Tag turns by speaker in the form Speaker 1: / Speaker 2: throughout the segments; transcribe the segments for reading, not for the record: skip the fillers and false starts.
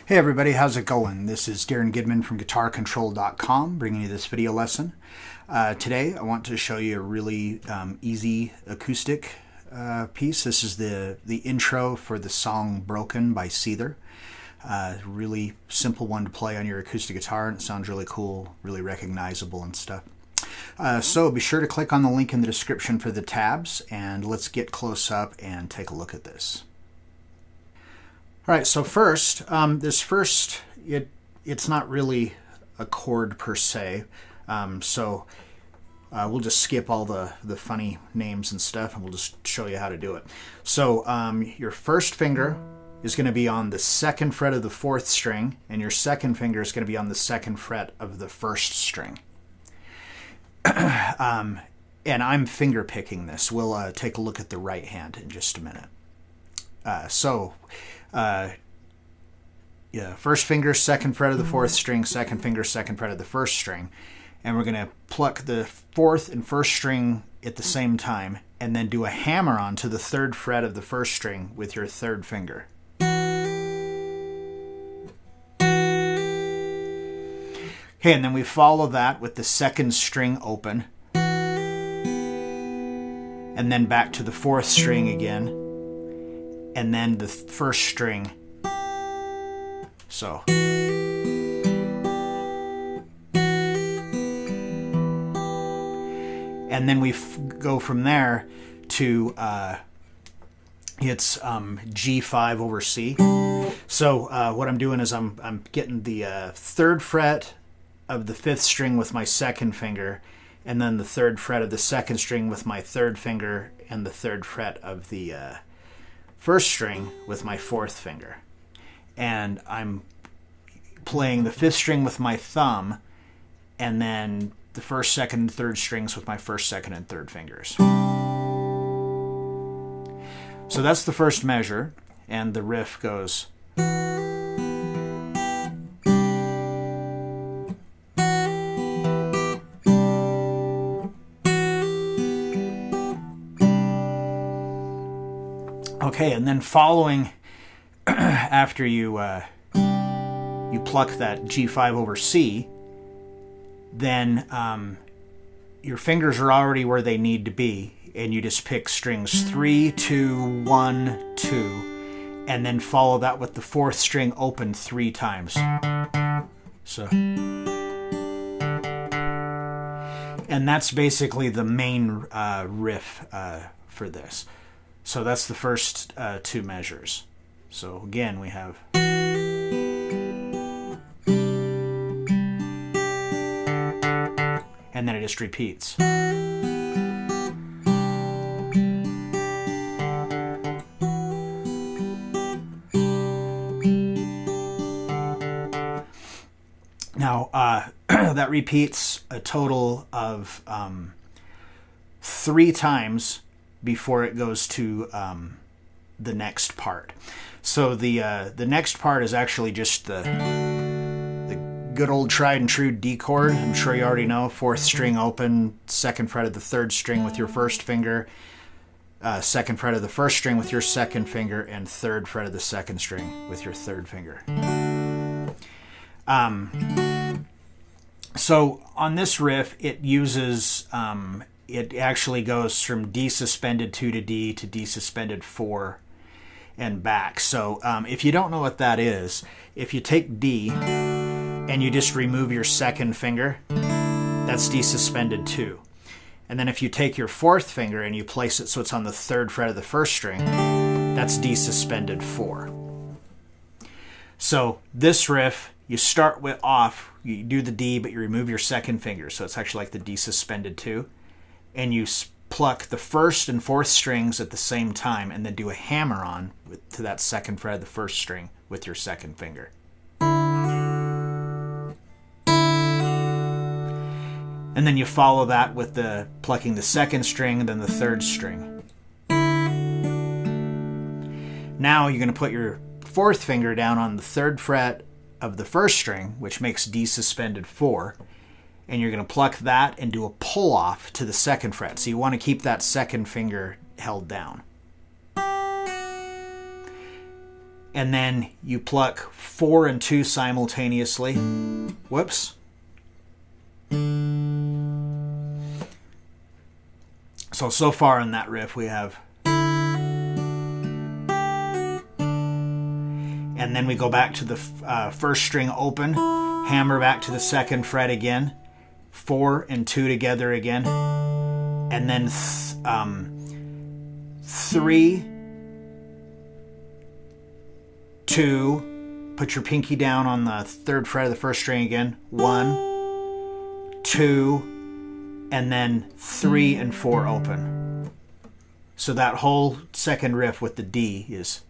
Speaker 1: Hey everybody, how's it going? This is Darrin Goodman from GuitarControl.com bringing you this video lesson. Today I want to show you a really easy acoustic piece. This is the intro for the song Broken by Seether. Really simple one to play on your acoustic guitar, and it sounds really cool, really recognizable and stuff. So be sure to click on the link in the description for the tabs, and let's get close up and take a look at this. All right, so first, it's not really a chord per se, so we'll just skip all the funny names and stuff, and we'll just show you how to do it. So your first finger is going to be on the second fret of the fourth string, and your second finger is going to be on the second fret of the first string. And I'm finger picking this. We'll take a look at the right hand in just a minute. First finger, second fret of the fourth string, second finger, second fret of the first string. And we're going to pluck the fourth and first string at the same time, and then do a hammer on to the third fret of the first string with your third finger. Okay, and then we follow that with the second string open, and then back to the fourth string again, and then the first string. So. And then we go from there to it's G5 over C. So what I'm doing is I'm getting the third fret of the fifth string with my second finger, and then the third fret of the second string with my third finger, and the third fret of the first string with my fourth finger. And I'm playing the fifth string with my thumb, and then the first, second, and third strings with my first, second, and third fingers. So that's the first measure, and the riff goes. Okay, and then following after you pluck that G5 over C, then your fingers are already where they need to be, and you just pick strings 3, 2, 1, 2, and then follow that with the fourth string open 3 times. So, and that's basically the main riff for this. So that's the first 2 measures. So again, we have. And then it just repeats. Now, that repeats a total of 3 times before it goes to the next part. So the next part is actually just the good old tried and true D chord. I'm sure you already know. Fourth string open, second fret of the third string with your first finger, second fret of the first string with your second finger, and third fret of the second string with your third finger. So on this riff, it uses, it actually goes from D suspended 2 to D suspended 4 and back. So if you don't know what that is, if you take D and you just remove your second finger, that's D suspended 2. And then if you take your fourth finger and you place it so it's on the third fret of the first string, that's D suspended 4. So this riff, you start with off, you do the D, but you remove your second finger, so it's actually like the D suspended 2, and you pluck the first and fourth strings at the same time, and then do a hammer on to that second fret of the first string with your second finger. And then you follow that with the plucking the second string and then the third string. Now you're going to put your fourth finger down on the third fret of the first string, which makes D suspended 4, and you're going to pluck that and do a pull off to the second fret. So you want to keep that second finger held down. and then you pluck 4 and 2 simultaneously. Whoops. So far in that riff we have, and then we go back to the first string open, hammer back to the 2nd fret again, 4 and 2 together again, and then 3, 2, put your pinky down on the 3rd fret of the 1st string again, 1, 2, and then 3 and 4 open. So that whole second riff with the D is.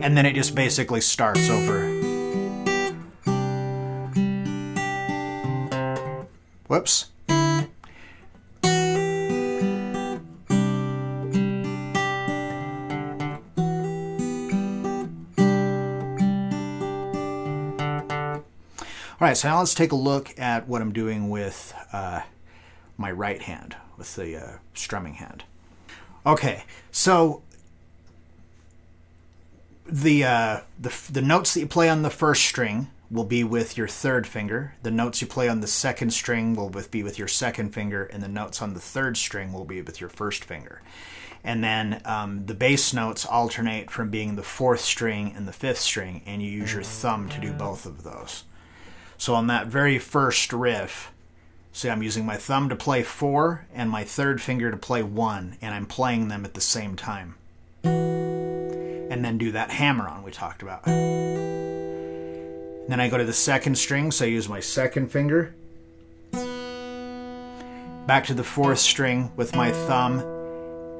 Speaker 1: And then it just basically starts over. Whoops. All right, so now let's take a look at what I'm doing with my right hand, with the strumming hand. Okay, so the notes that you play on the 1st string will be with your 3rd finger. The notes you play on the 2nd string will be with your 2nd finger, and the notes on the 3rd string will be with your 1st finger. And then the bass notes alternate from being the 4th string and the 5th string, and you use your thumb to do both of those. So on that very first riff, see, I'm using my thumb to play 4 and my 3rd finger to play 1, and I'm playing them at the same time. And then do that hammer-on we talked about. Then I go to the 2nd string, so I use my 2nd finger. Back to the 4th string with my thumb,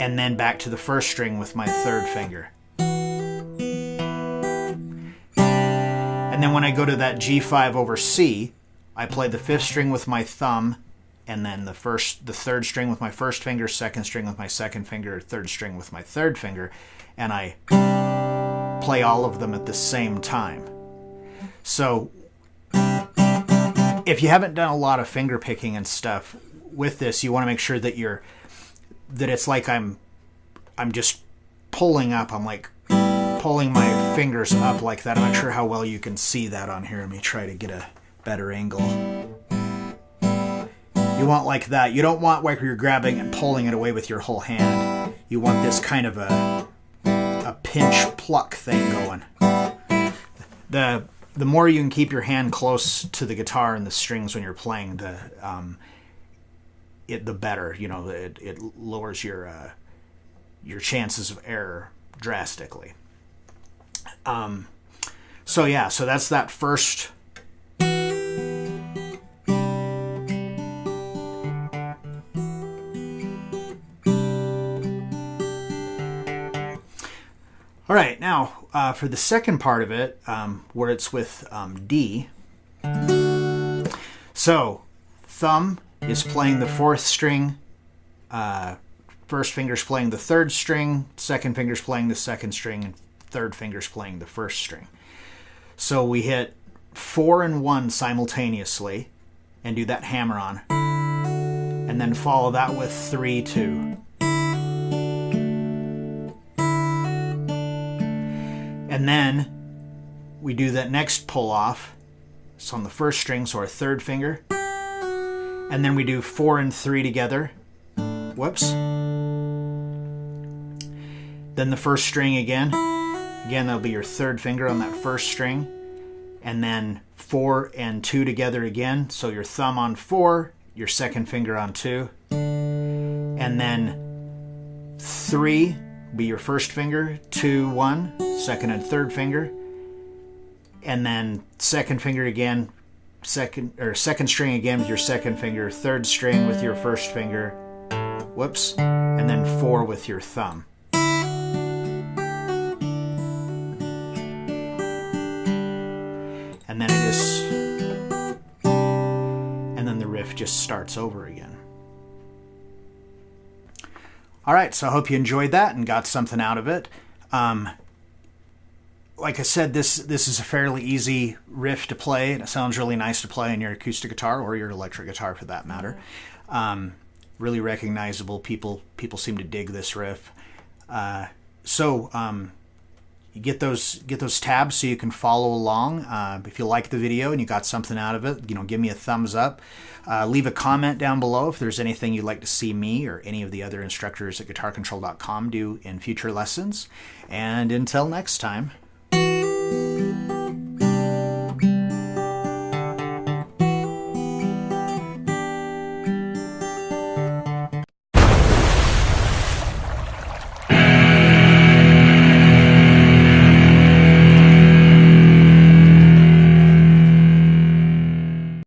Speaker 1: and then back to the 1st string with my 3rd finger. And then when I go to that G5 over C, I play the 5th string with my thumb, and then the 3rd string with my 1st finger, 2nd string with my 2nd finger, 3rd string with my 3rd finger, and I play all of them at the same time. So if you haven't done a lot of finger picking and stuff with this, you want to make sure that it's like I'm just pulling up. I'm like pulling my fingers up like that. I'm not sure how well you can see that on here. Let me try to get a better angle. You want like that. You don't want like you're grabbing and pulling it away with your whole hand. You want this kind of a pinch pluck thing going. The more you can keep your hand close to the guitar and the strings when you're playing, the better. You know, it lowers your chances of error drastically. So that's that first. All right, now for the second part of it, where it's with D. So thumb is playing the 4th string, 1st finger's playing the 3rd string, 2nd finger's playing the 2nd string, and 3rd finger's playing the 1st string. So we hit 4 and 1 simultaneously and do that hammer on, and then follow that with 3, 2. And then we do that next pull off. It's on the 1st string, so our 3rd finger. And then we do 4 and 3 together. Whoops. Then the 1st string again. Again, that'll be your 3rd finger on that 1st string. And then 4 and 2 together again. So your thumb on 4, your 2nd finger on 2. And then 3 be your 1st finger, 2, 1, 2nd and 3rd finger, and then 2nd finger again, 2nd string again with your 2nd finger, 3rd string with your 1st finger, whoops, and then 4 with your thumb. And then and then the riff just starts over again. All right, so I hope you enjoyed that and got something out of it. Like I said, this is a fairly easy riff to play, and it sounds really nice to play on your acoustic guitar or your electric guitar for that matter. really recognizable. People seem to dig this riff. You get those tabs so you can follow along. If you like the video and you got something out of it, give me a thumbs up. Leave a comment down below if there's anything you'd like to see me or any of the other instructors at guitarcontrol.com do in future lessons. And until next time.